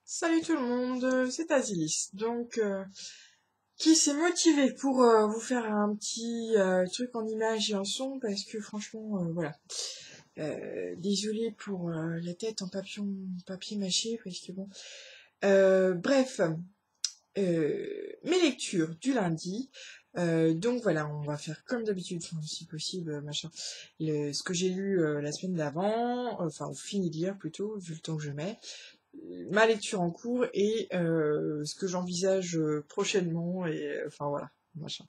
Salut tout le monde, c'est Azilis. Qui s'est motivé pour vous faire un petit truc en image et en son parce que franchement, voilà. Désolée pour la tête en papier mâché parce que bon. Bref, mes lectures du lundi. Donc voilà, on va faire comme d'habitude, enfin, si possible, machin. Ce que j'ai lu la semaine d'avant, enfin, on finit de lire plutôt, vu le temps que je mets ma lecture en cours et ce que j'envisage prochainement et enfin voilà, machin.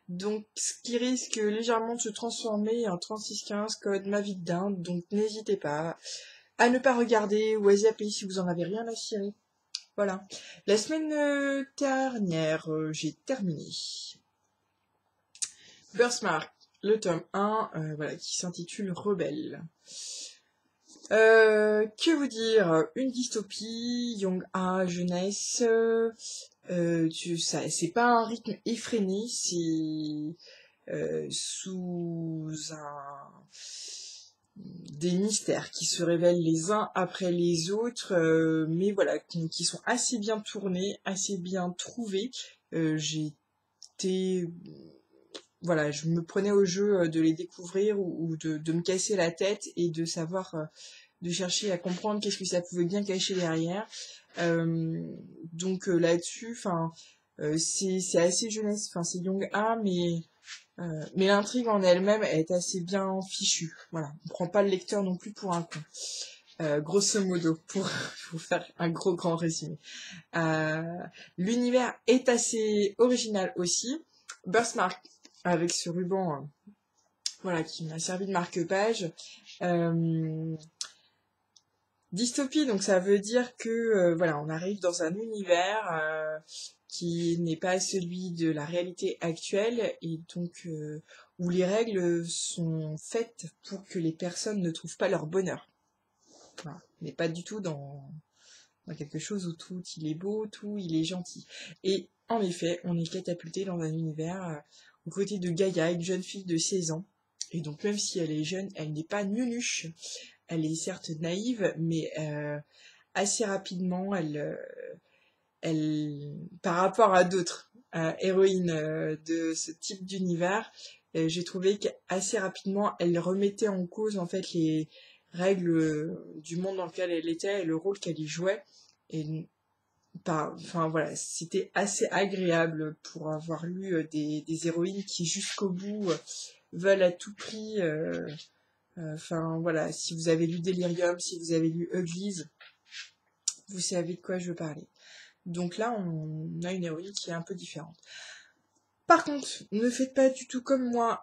Donc ce qui risque légèrement de se transformer en 3615 code ma vie de dinde, donc n'hésitez pas à ne pas regarder ou à zapper si vous en avez rien à cirer. Voilà. La semaine dernière, j'ai terminé Birthmark, le tome 1, voilà, qui s'intitule Rebelle. Que vous dire? Une dystopie, young A, jeunesse. C'est pas un rythme effréné, c'est sous des mystères qui se révèlent les uns après les autres, mais voilà, qui sont assez bien tournés, assez bien trouvés. J'ai été voilà, je me prenais au jeu de les découvrir ou de me casser la tête et de savoir de chercher à comprendre qu'est-ce que ça pouvait bien cacher derrière. Euh, Là-dessus, enfin, c'est assez jeunesse, enfin c'est young A, mais l'intrigue en elle-même est assez bien fichue. Voilà, on prend pas le lecteur non plus pour un con. Grosso modo, pour vous faire un gros grand résumé. Euh, L'univers est assez original aussi. Birthmark, avec ce ruban, voilà, qui m'a servi de marque-page. Euh, Dystopie, donc ça veut dire que voilà, on arrive dans un univers qui n'est pas celui de la réalité actuelle et donc où les règles sont faites pour que les personnes ne trouvent pas leur bonheur. Voilà. On n'est pas du tout dans quelque chose où tout il est beau, tout il est gentil. Et en effet, on est catapulté dans un univers aux côtés de Gaïa, une jeune fille de 16 ans. Et donc même si elle est jeune, elle n'est pas nunuche. Elle est certes naïve, mais assez rapidement, par rapport à d'autres héroïnes de ce type d'univers, j'ai trouvé qu'assez rapidement, elle remettait en cause en fait les règles du monde dans lequel elle était et le rôle qu'elle y jouait. Et enfin voilà, c'était assez agréable pour avoir lu des héroïnes qui jusqu'au bout veulent à tout prix. Enfin voilà, si vous avez lu Delirium, si vous avez lu Uglies, vous savez de quoi je veux parler. Donc là, on a une héroïne qui est un peu différente. Par contre, ne faites pas du tout comme moi.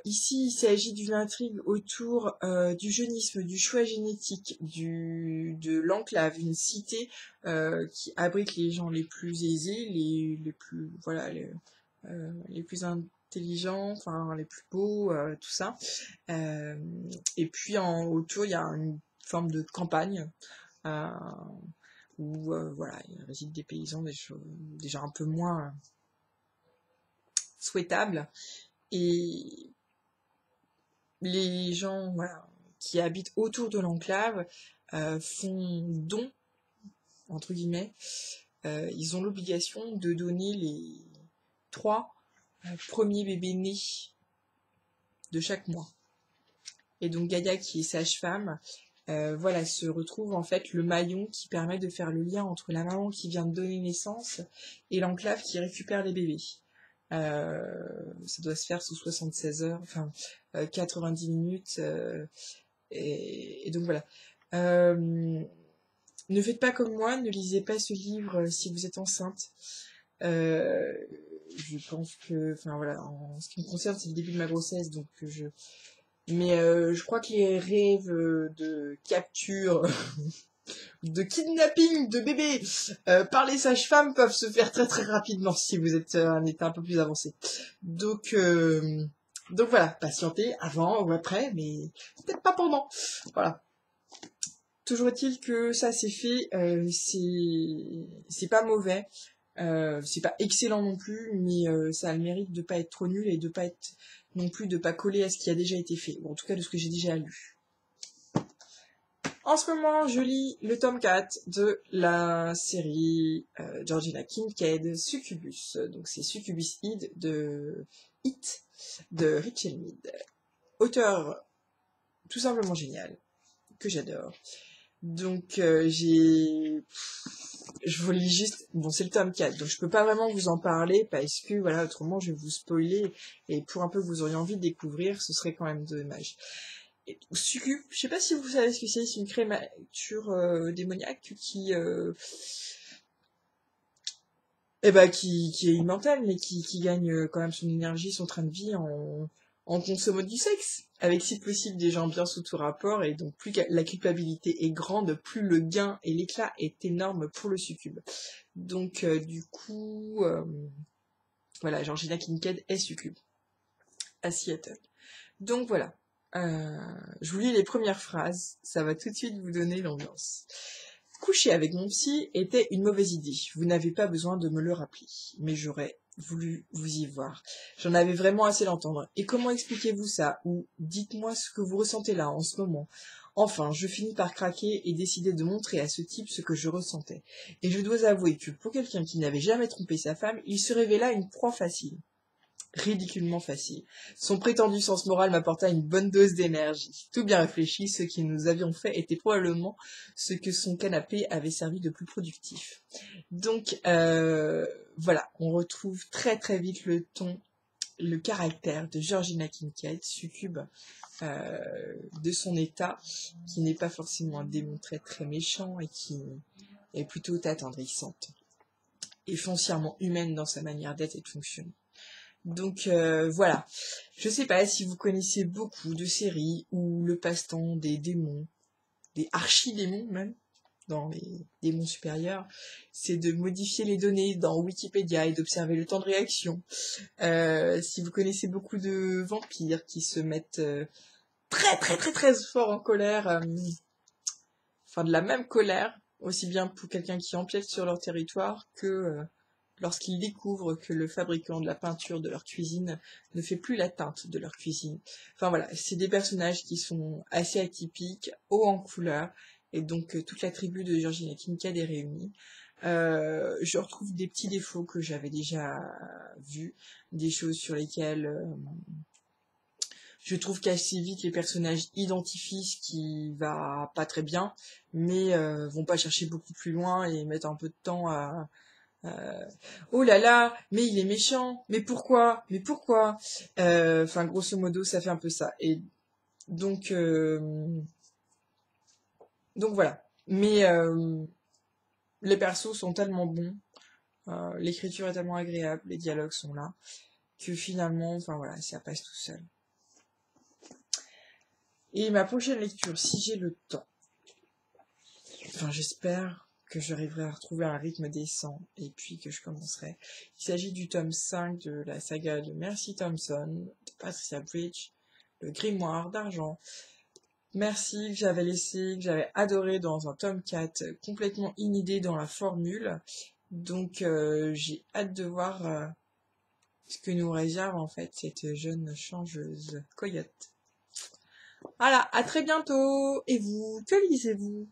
Ici, il s'agit d'une intrigue autour du jeunisme, du choix génétique, de l'enclave, une cité qui abrite les gens les plus aisés, les plus voilà, les plus intelligents, enfin les plus beaux, tout ça. Euh, et puis autour, il y a une forme de campagne. Euh, Où voilà, il réside des paysans déjà un peu moins souhaitables. Et les gens voilà, qui habitent autour de l'enclave font don, entre guillemets. Ils ont l'obligation de donner les 3 premiers bébés nés de chaque mois. Et donc Gaïa, qui est sage-femme, voilà, se retrouve en fait le maillon qui permet de faire le lien entre la maman qui vient de donner naissance et l'enclave qui récupère les bébés. Ça doit se faire sous 76 heures, enfin 90 minutes. Et donc voilà. Ne faites pas comme moi, ne lisez pas ce livre si vous êtes enceinte. Euh, je pense que, enfin voilà, en ce qui me concerne, c'est le début de ma grossesse, donc mais je crois que les rêves de capture, de kidnapping de bébés par les sages-femmes peuvent se faire très très rapidement si vous êtes à un état un peu plus avancé. Donc, euh, donc voilà, patientez avant ou après, mais peut-être pas pendant. Voilà. Toujours est-il que ça c'est fait, c'est pas mauvais, c'est pas excellent non plus, mais ça a le mérite de pas être trop nul et de pas être non plus de pas coller à ce qui a déjà été fait, ou en tout cas de ce que j'ai déjà lu. En ce moment, je lis le tome 4 de la série Georgina Kincaid, Succubus. Donc c'est Succubus It de Rachel Mead. Auteur tout simplement génial, que j'adore. Donc je vous lis juste, bon c'est le tome 4, donc je peux pas vraiment vous en parler parce que voilà, autrement je vais vous spoiler et pour un peu que vous auriez envie de découvrir, ce serait quand même dommage. Succube, je sais pas si vous savez ce que c'est une créature démoniaque qui qui est immortelle mais qui gagne quand même son énergie, son train de vie en consommant du sexe, avec si possible des gens bien sous tout rapport, et donc plus la culpabilité est grande, plus le gain et l'éclat est énorme pour le succube. Donc du coup, voilà, Georgina Kincaid est succube à Seattle. Donc voilà, je vous lis les premières phrases, ça va tout de suite vous donner l'ambiance. Coucher avec mon psy était une mauvaise idée, vous n'avez pas besoin de me le rappeler, mais j'aurais voulu vous y voir. J'en avais vraiment assez d'entendre. Et comment expliquez-vous ça? Ou dites-moi ce que vous ressentez là, en ce moment. Enfin, je finis par craquer et décider de montrer à ce type ce que je ressentais. Et je dois avouer que pour quelqu'un qui n'avait jamais trompé sa femme, il se révéla une proie facile. Ridiculement facile. Son prétendu sens moral m'apporta une bonne dose d'énergie. Tout bien réfléchi, ce que nous avions fait était probablement ce que son canapé avait servi de plus productif. Donc, voilà, on retrouve très très vite le ton, le caractère de Georgina Kincaid, succube de son état, qui n'est pas forcément un démon très méchant et qui est plutôt attendrissante et foncièrement humaine dans sa manière d'être et de fonctionner. Donc voilà, je sais pas si vous connaissez beaucoup de séries où le passe-temps des démons, des archidémons même, dans les démons supérieurs, c'est de modifier les données dans Wikipédia et d'observer le temps de réaction. Si vous connaissez beaucoup de vampires qui se mettent très fort en colère, enfin de la même colère, aussi bien pour quelqu'un qui empiète sur leur territoire que lorsqu'ils découvrent que le fabricant de la peinture de leur cuisine ne fait plus la teinte de leur cuisine. Enfin voilà, c'est des personnages qui sont assez atypiques, hauts en couleur, et donc toute la tribu de Georgina Kincaid est réunie. Je retrouve des petits défauts que j'avais déjà vus, des choses sur lesquelles je trouve qu'assez vite les personnages identifient ce qui va pas très bien, mais vont pas chercher beaucoup plus loin et mettent un peu de temps à oh là là, mais il est méchant, mais pourquoi? Enfin, grosso modo, ça fait un peu ça. Et donc, donc voilà. Mais les persos sont tellement bons, l'écriture est tellement agréable, les dialogues sont là, que finalement, enfin voilà, ça passe tout seul. Et ma prochaine lecture, si j'ai le temps, enfin j'espère que j'arriverai à retrouver un rythme décent et puis que je commencerai. Il s'agit du tome 5 de la saga de Mercy Thompson, de Patricia Bridge, le grimoire d'argent. Merci, que j'avais adoré dans un tome 4, complètement inidée dans la formule. Donc j'ai hâte de voir ce que nous réserve en fait cette jeune changeuse coyote. Voilà, à très bientôt. Et vous, que lisez-vous ?